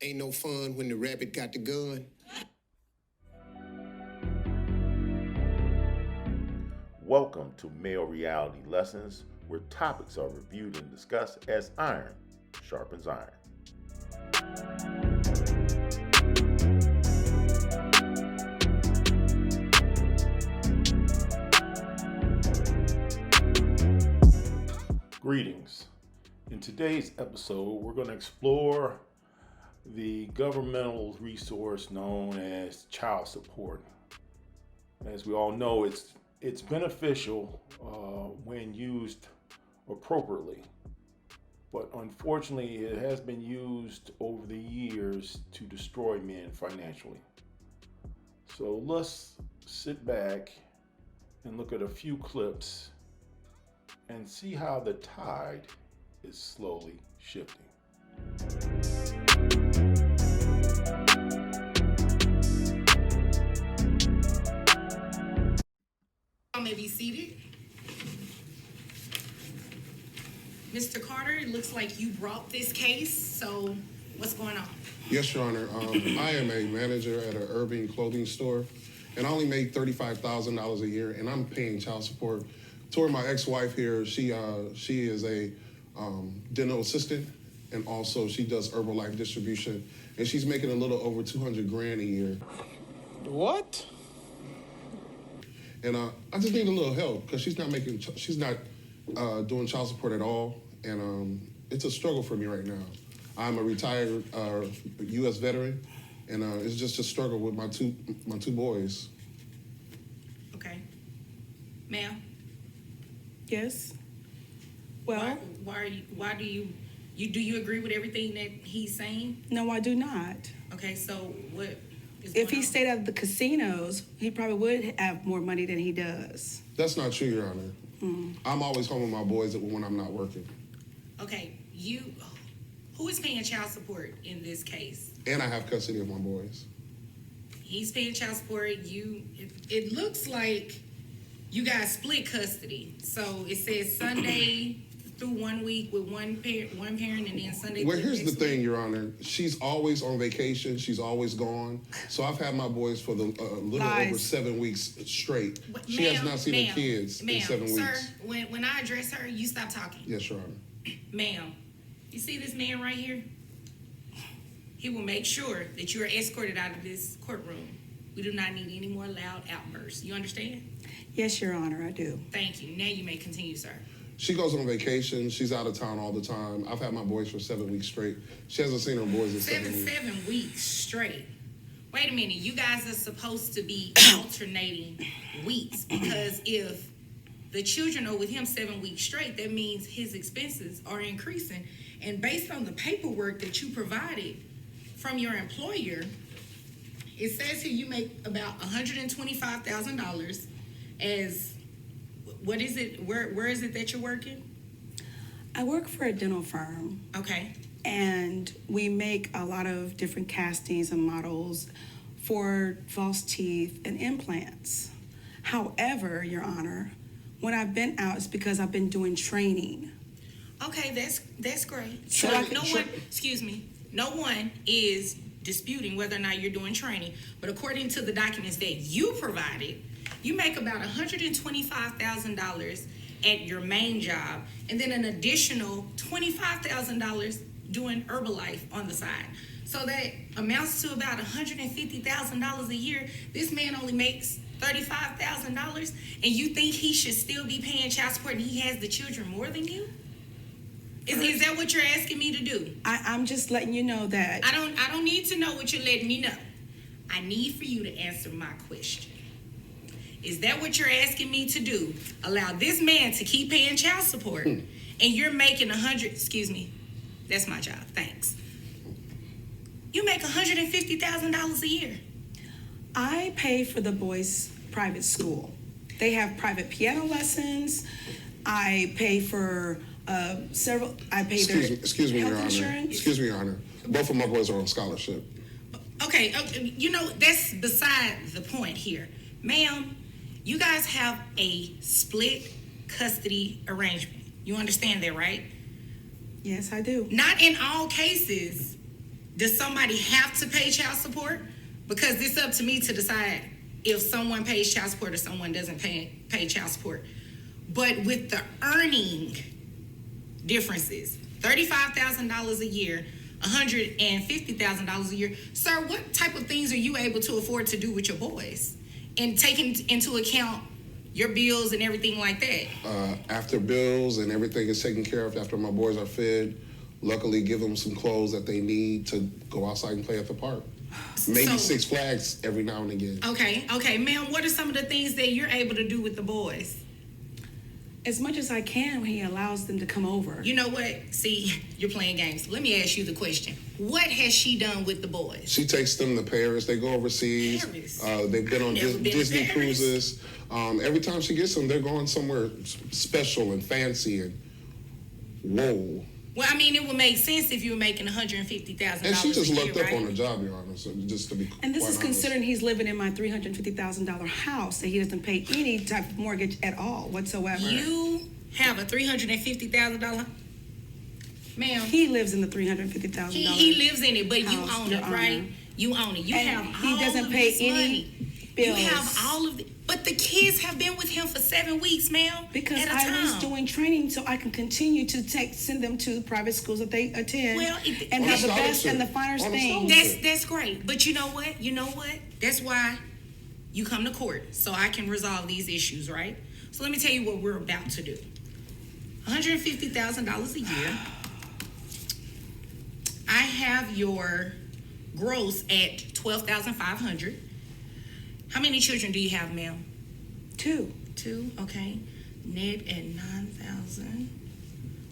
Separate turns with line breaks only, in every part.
Ain't no fun when the rabbit got the gun.
Welcome to Male Reality Lessons, where topics are reviewed and discussed as iron sharpens iron. Greetings. In today's episode, we're going to explore the governmental resource known as child support. As we all know, it's beneficial when used appropriately, but unfortunately, it has been used over the years to destroy men financially. So let's sit back and look at a few clips and see how the tide is slowly shifting.
May be seated. Mr. Carter, it looks like you brought this case, so what's going on?
Yes, Your Honor. I am a manager at an urban clothing store, and I only make $35,000 a year, and I'm paying child support toward my ex-wife here. She is a dental assistant, and also she does Herbalife distribution, and she's making a little over 200 grand a year.
What?
And I just need a little help because she's not doing child support at all, and it's a struggle for me right now. I'm a retired U.S. veteran, and it's just a struggle with my two boys.
Okay. Ma'am?
Yes. Well,
Why do you agree with everything that he's saying?
no, I do not.
Okay, so what is
If
going
he
on?
stayed at the casinos, he probably would have more money than he does.
That's not true, Your Honor. I'm always home with my boys when I'm not working.
Okay, who is paying child support in this case?
And I have custody of my boys.
He's paying child support. It looks like you guys split custody. So it says Sunday through 1 week with one parent, and then Sunday.
Well,
through
here's the
next
thing,
week.
Your Honor. She's always on vacation. She's always gone. So I've had my boys for the little
Lies.
over 7 weeks straight.
But
She has not seen her kids in 7
Sir,
weeks.
when I address her, you stop talking.
Yes, Your Honor.
Ma'am, you see this man right here? He will make sure that you are escorted out of this courtroom. We do not need any more loud outbursts. You understand?
Yes, Your Honor, I do.
Thank you. Now you may continue, sir.
She goes on vacation. She's out of town all the time. I've had my boys for 7 weeks straight. She hasn't seen her boys in 7 weeks.
7 weeks straight. Wait a minute. You guys are supposed to be alternating weeks, because if the children are with him 7 weeks straight, that means his expenses are increasing. And based on the paperwork that you provided from your employer, it says here you make about $125,000 as, what is it? Where is it that you're working?
I work for a dental firm,
Okay.
and we make a lot of different castings and models for false teeth and implants. However, Your Honor, when I've been out, it's because I've been doing training.
Okay, that's great.
So
So
I can-
no one is disputing whether or not you're doing training, but according to the documents that you provided, you make about $125,000 at your main job, and then an additional $25,000 doing Herbalife on the side. So that amounts to about $150,000 a year. This man only makes $35,000, and you think he should still be paying child support, and he has the children more than you? Is that what you're asking me to do?
I'm just letting you know that.
I don't need to know what you're letting me know. I need for you to answer my question. Is that what you're asking me to do? Allow this man to keep paying child support, and you're making excuse me, that's my job, thanks. You make $150,000 a year.
I pay for the boys' private school. They have private piano lessons. I pay for I pay their
Excuse me,
health
Your Honor.
insurance.
Excuse me, Your Honor. Both of my boys are on scholarship.
Okay, that's beside the point here. Ma'am, you guys have a split custody arrangement. You understand that, right?
Yes, I do.
Not in all cases Does somebody have to pay child support? Because it's up to me to decide if someone pays child support or someone doesn't pay child support. But with the earning differences, $35,000 a year, $150,000 a year, sir, what type of things are you able to afford to do with your boys? And taking into account your bills and everything like that.
After bills and everything is taken care of, after my boys are fed, luckily give them some clothes that they need to go outside and play at the park. Maybe
So-
Six Flags every now and again.
Okay, ma'am, what are some of the things that you're able to do with the boys?
As much as I can when he allows them to come over.
You know what? See, you're playing games. Let me ask you the question. What has she done with the boys?
She takes them to Paris. They go overseas.
Paris?
They've been on
Never been to
Disney
Paris.
cruises. Every time she gets them, they're going somewhere special and fancy and whoa.
Well, I mean, it would make sense if you were making $150,000
And she just
a year,
looked up
right?
on her job, Your Honor. So just to be
And this
quite
is
honest.
considering he's living in my $350,000 house that he doesn't pay any type of mortgage at all whatsoever.
You have a $350,000, ma'am.
He lives in the $350,000.
He lives in it, but you
house,
own
Your
it,
Honor.
right? You own it. You
And
have
he
all
doesn't
of
pay
this
any
money.
bills.
You have all of the, but the kids have been with him for 7 weeks, ma'am.
Because
at a
I was
time.
doing training so I can continue to send them to private schools that they attend
Well,
and
On a
have the best
scholarship.
and the finest
On a
things.
scholarship.
That's great. But you know what? That's why you come to court, so I can resolve these issues, right? So let me tell you what we're about to do. $150,000 a year. I have your gross at $12,500. How many children do you have, ma'am?
2.
2, okay. Net at $9,000.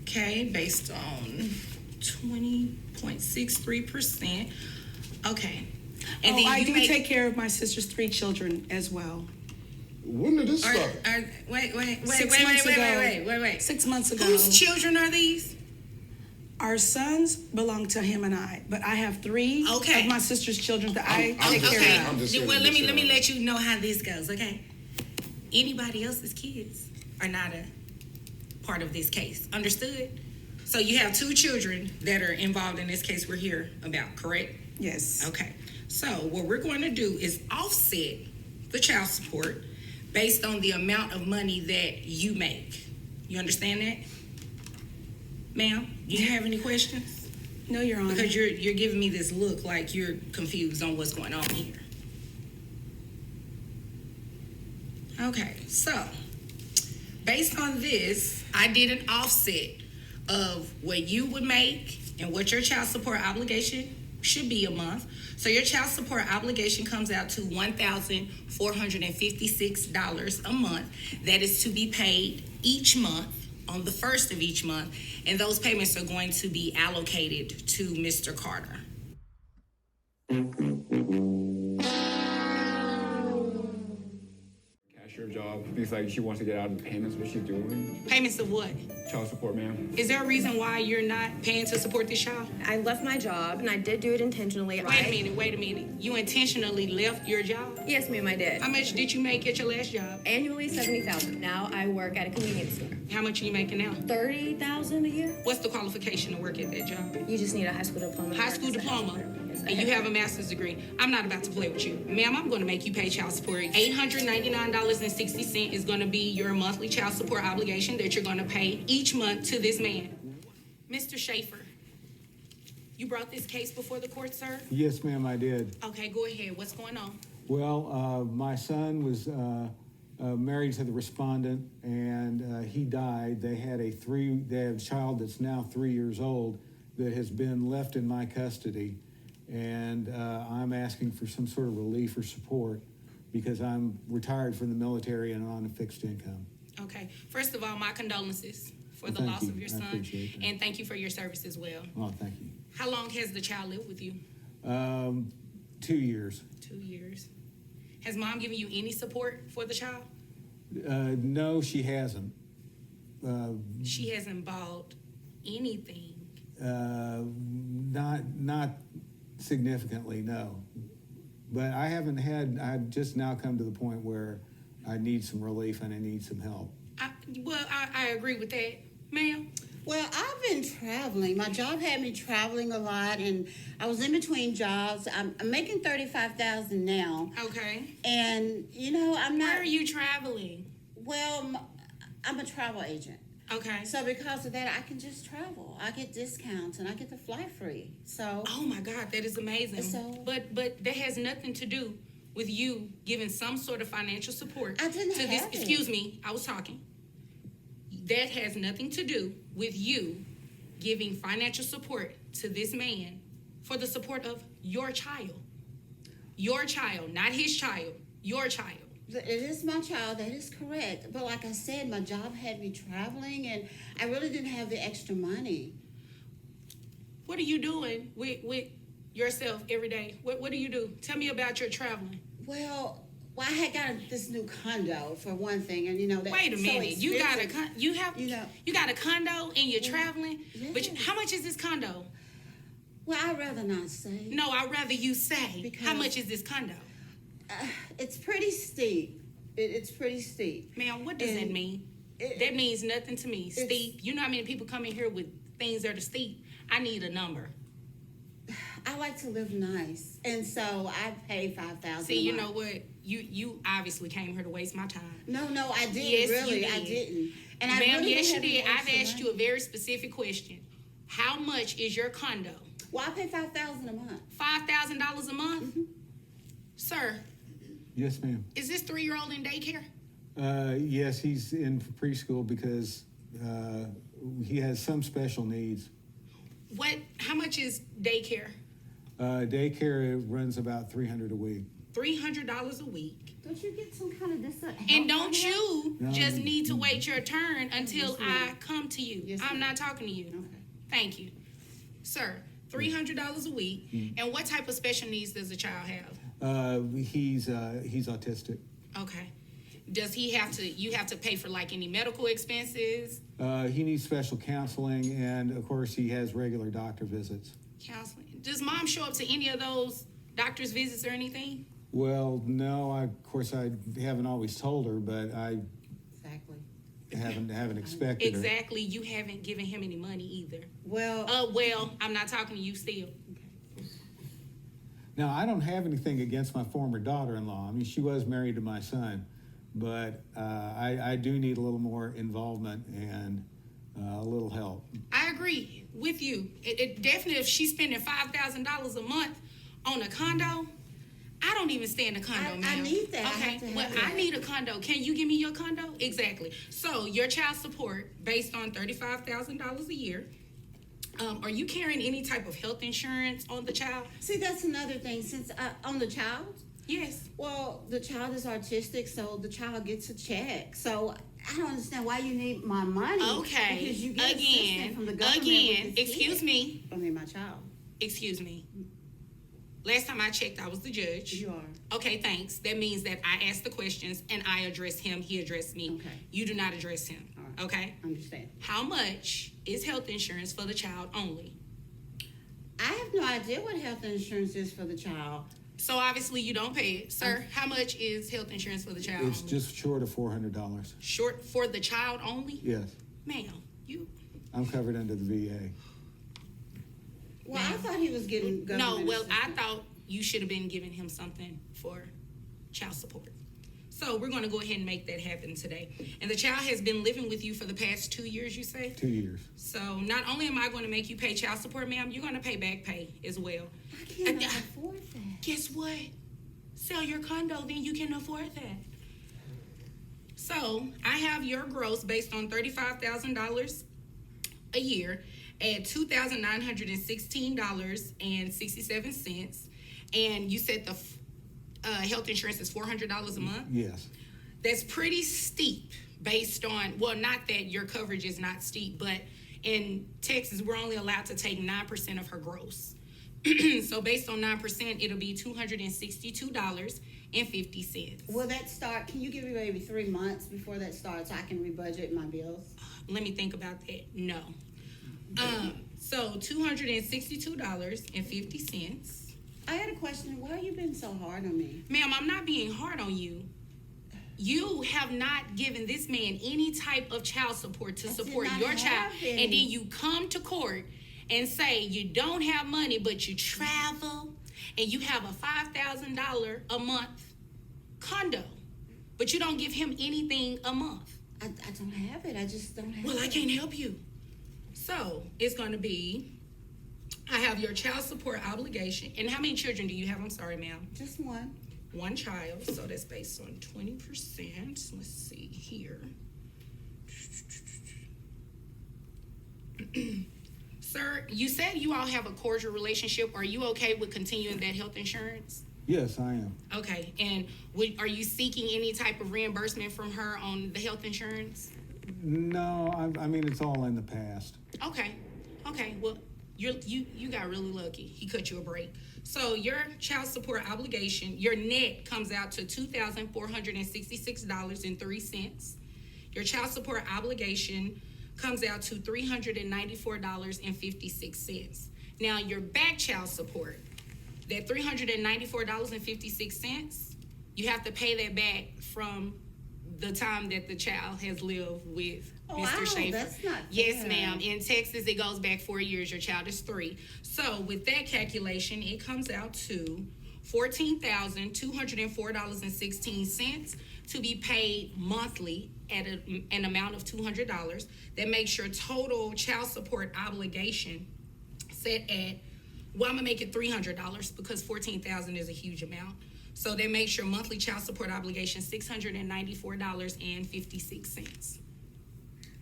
Okay, based on 20.63%. Okay. And then
I
you
do
make,
take care of my sister's 3 children as well.
When did this start?
wait.
6 months ago.
Wait.
6 months ago.
Whose children are these?
Our sons belong to him and I, but I have 3
Okay.
of my sister's children that I
I'm
take
just
care
saying,
of.
I'm just saying
Well, let
this,
me
Your
let you know how this goes, okay? Anybody else's kids are not a part of this case. Understood? So you have 2 children that are involved in this case we're here about, correct?
Yes.
Okay. So what we're going to do is offset the child support based on the amount of money that you make. You understand that? Ma'am, do you have any questions?
No, Your Honor.
Because you're giving me this look like you're confused on what's going on here. Okay, so based on this, I did an offset of what you would make and what your child support obligation should be a month. So your child support obligation comes out to $1,456 a month. That is to be paid each month on the first of each month, and those payments are going to be allocated to Mr. Carter.
Cashier job. It's like she wants to get out of the payments, what she's doing.
Payments of what?
Child support, ma'am.
Is there a reason why you're not paying to support this child?
I left my job and I did do it intentionally.
Wait a minute. You intentionally left your job?
Yes, ma'am, I did.
How much did you make at your last job?
Annually $70,000. Now I work at a convenience store.
How much are you making now?
$30,000 a year.
What's the qualification to work at that job?
You just need a high school diploma.
High school diploma. And you have a master's degree. I'm not about to play with you. Ma'am, I'm going to make you pay child support. $899.60 is going to be your monthly child support obligation that you're going to pay each month to this man. Mr. Schaefer, you brought this case before the court, sir?
Yes, ma'am, I did.
Okay, go ahead. What's going on?
Well, my son was married to the respondent, and he died. They have a child that's now 3 years old that has been left in my custody, and I'm asking for some sort of relief or support because I'm retired from the military and on a fixed income.
Okay. First of all, my condolences for the
Thank
loss
you.
of your
I
son.
appreciate that.
And thank you for your service as well.
Oh, thank you.
How long has the child lived with you?
2 years.
2 years. Has mom given you any support for the child?
No, she hasn't.
She hasn't bought anything.
Not significantly, no. But I've just now come to the point where I need some relief and I need some help.
I agree with that. Ma'am?
Well, I've been traveling. My job had me traveling a lot, and I was in between jobs. I'm making $35,000 now,
Okay.
and I'm not.
Where are you traveling?
Well, I'm a travel agent,
Okay.
so because of that, I can just travel. I get discounts, and I get to fly free. So
Oh my God, that is amazing.
So-
but that has nothing to do with you giving some sort of financial support
I didn't
to this.
have it.
Excuse me, I was talking. That has nothing to do with you giving financial support to this man for the support of your child. Your child, not his child. Your child.
it is my child. That is correct. But like I said, my job had me traveling, and I really didn't have the extra money.
What are you doing with yourself every day? What do you do? Tell me about your traveling.
Well, I had got this new condo for one thing, and that.
Wait a
so
minute. You got a
expensive.
you got a condo and you're traveling. But
yeah.
how much is this condo?
Well, I'd rather not say.
No, I'd rather you say.
Because-
How much is this condo?
It's pretty steep. It's pretty steep.
Ma'am, what does that
And
mean?
it-
That means nothing to me.
It's-
Steep. You know how many people come in here with things that are steep? I need a number.
I like to live nice, and so I pay $5,000.
See, you know what? You obviously came here to waste my time.
No, I didn't.
Yes, you
really,
did.
I didn't. And I
Ma'am,
really
yes, you
didn't
did.
have
I've
the
asked
extra
you a very specific question. How much is your condo?
money. Well, I pay $5,000 a month.
$5,000 a month? Sir,
Yes, ma'am.
is this 3-year-old in daycare?
Yes, he's in for preschool because he has some special needs.
How much is daycare?
Daycare runs about $300 a week.
$300 a week.
Don't you get some kind of this?
And don't you
No.
just need to wait your turn until
Yes, ma'am.
I come to you.
Yes,
I'm
ma'am.
not talking to you.
Okay.
Thank you. Sir, $300 a week. And what type of special needs does the child have?
He's autistic.
Okay. Does he have to, you have to pay for like any medical expenses,
He needs special counseling, and of course, he has regular doctor visits.
counseling? Does mom show up to any of those doctor's visits or anything?
Well, no, I haven't always told her, but I
Exactly.
haven't expected her.
Exactly. You haven't given him any money either.
Well,
Well, I'm not talking to you still.
Now, I don't have anything against my former daughter-in-law. I mean, she was married to my son, but I do need a little more involvement and a little help.
I agree with you. It definitely, if she's spending $5,000 a month on a condo, I don't even stay in a condo,
I
ma'am.
need that. I
Okay,
have to have
well,
that.
I need a condo. Can you give me your condo? Exactly. So your child support based on $35,000 a year. Are you carrying any type of health insurance on the child?
see, that's another thing. Since on the child,
Yes.
well, the child is autistic, so the child gets a check. So I don't understand why you need my money.
Okay.
Because you get assistance
Again,
from the government.
again,
with this
excuse
kid.
me.
I mean, my child.
Excuse me. Last time I checked, I was the judge.
You are.
Okay, thanks. That means that I asked the questions and I addressed him, he addressed me.
Okay.
You do not address him.
All right.
Okay?
Understand.
How much is health insurance for the child only?
I have no idea what health insurance is for the child.
So obviously you don't pay it. Sir, how much is health insurance for the child
It's
only?
just short of $400.
Short for the child only?
Yes,
Ma'am, you
I'm covered under the VA.
Well, I thought he was getting government
no, well, I
assistance.
thought you should have been giving him something for child support. So we're gonna go ahead and make that happen today. And the child has been living with you for the past 2 years, you say?
2 years.
So not only am I gonna make you pay child support, ma'am, you're gonna pay back pay as well.
I cannot afford that.
Guess what? Sell your condo, then you can afford that. So I have your gross based on $35,000 a year at $2,916.67. And you said the health insurance is $400 a month.
Yes.
That's pretty steep based on, well, not that your coverage is not steep, but in Texas, we're only allowed to take 9% of her gross. So based on 9%, it'll be $262.50.
Will that start? Can you give me maybe 3 months before that starts so I can rebudget my bills?
Let me think about that. No. So $262.50.
I had a question. Why are you being so hard on me?
Ma'am, I'm not being hard on you. You have not given this man any type of child support to
I did
support
not
your
have
child,
any.
and then you come to court and say you don't have money, but you travel and you have a $5,000 a month condo, but you don't give him anything a month.
I don't have it. I just don't have
Well,
it.
I can't help you. So it's going to be, I have your child support obligation. And how many children do you have? I'm sorry, ma'am.
Just one.
One child, so that's based on 20%. Let's see here. Sir, you said you all have a cordial relationship. Are you okay with continuing that health insurance?
Yes, I am.
Okay, and are you seeking any type of reimbursement from her on the health insurance?
No, I mean, it's all in the past.
Okay, well, you got really lucky. He cut you a break. So your child support obligation, your net comes out to $2,466.03. Your child support obligation comes out to $394.56. Now your back child support, that $394.56, you have to pay that back from the time that the child has lived with
Oh,
Mr.
wow,
Schaefer.
that's not
Yes,
fair.
ma'am. In Texas, it goes back 4 years. Your child is 3. So with that calculation, it comes out to $14,204.16 to be paid monthly at an amount of $200. That makes your total child support obligation set at, well, I'm gonna make it $300 because $14,000 is a huge amount. So that makes your monthly child support obligation $694.56.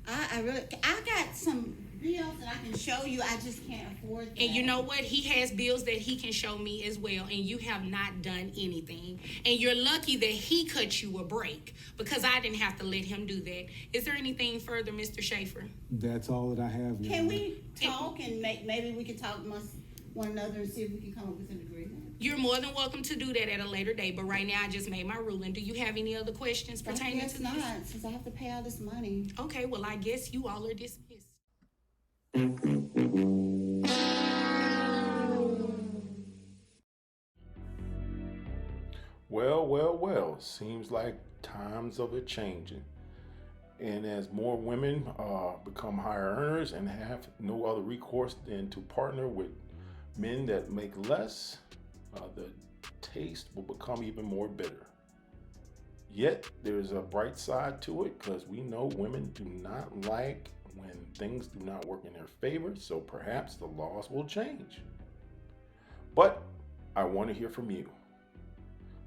I got some bills that I can show you. I just can't afford that.
And you know what? He has bills that he can show me as well, and you have not done anything. And you're lucky that he cut you a break because I didn't have to let him do that. Is there anything further, Mr. Schaefer?
That's all that I have. Your
Can
Honor.
we talk and maybe we can talk amongst one another and see if we can come up with an agreement?
You're more than welcome to do that at a later date, but right now I just made my ruling. Do you have any other questions
I
pertaining
guess
to
not,
this?
since I have to pay all this money.
Okay, well, I guess you all are dismissed.
Well, seems like times are changing. And as more women become higher earners and have no other recourse than to partner with men that make less, the taste will become even more bitter. Yet there's a bright side to it because we know women do not like when things do not work in their favor, so perhaps the laws will change. But I want to hear from you.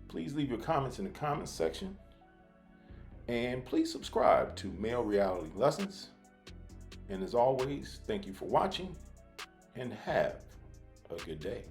Please leave your comments in the comments section. And please subscribe to Male Reality Lessons. And as always, thank you for watching and have a good day.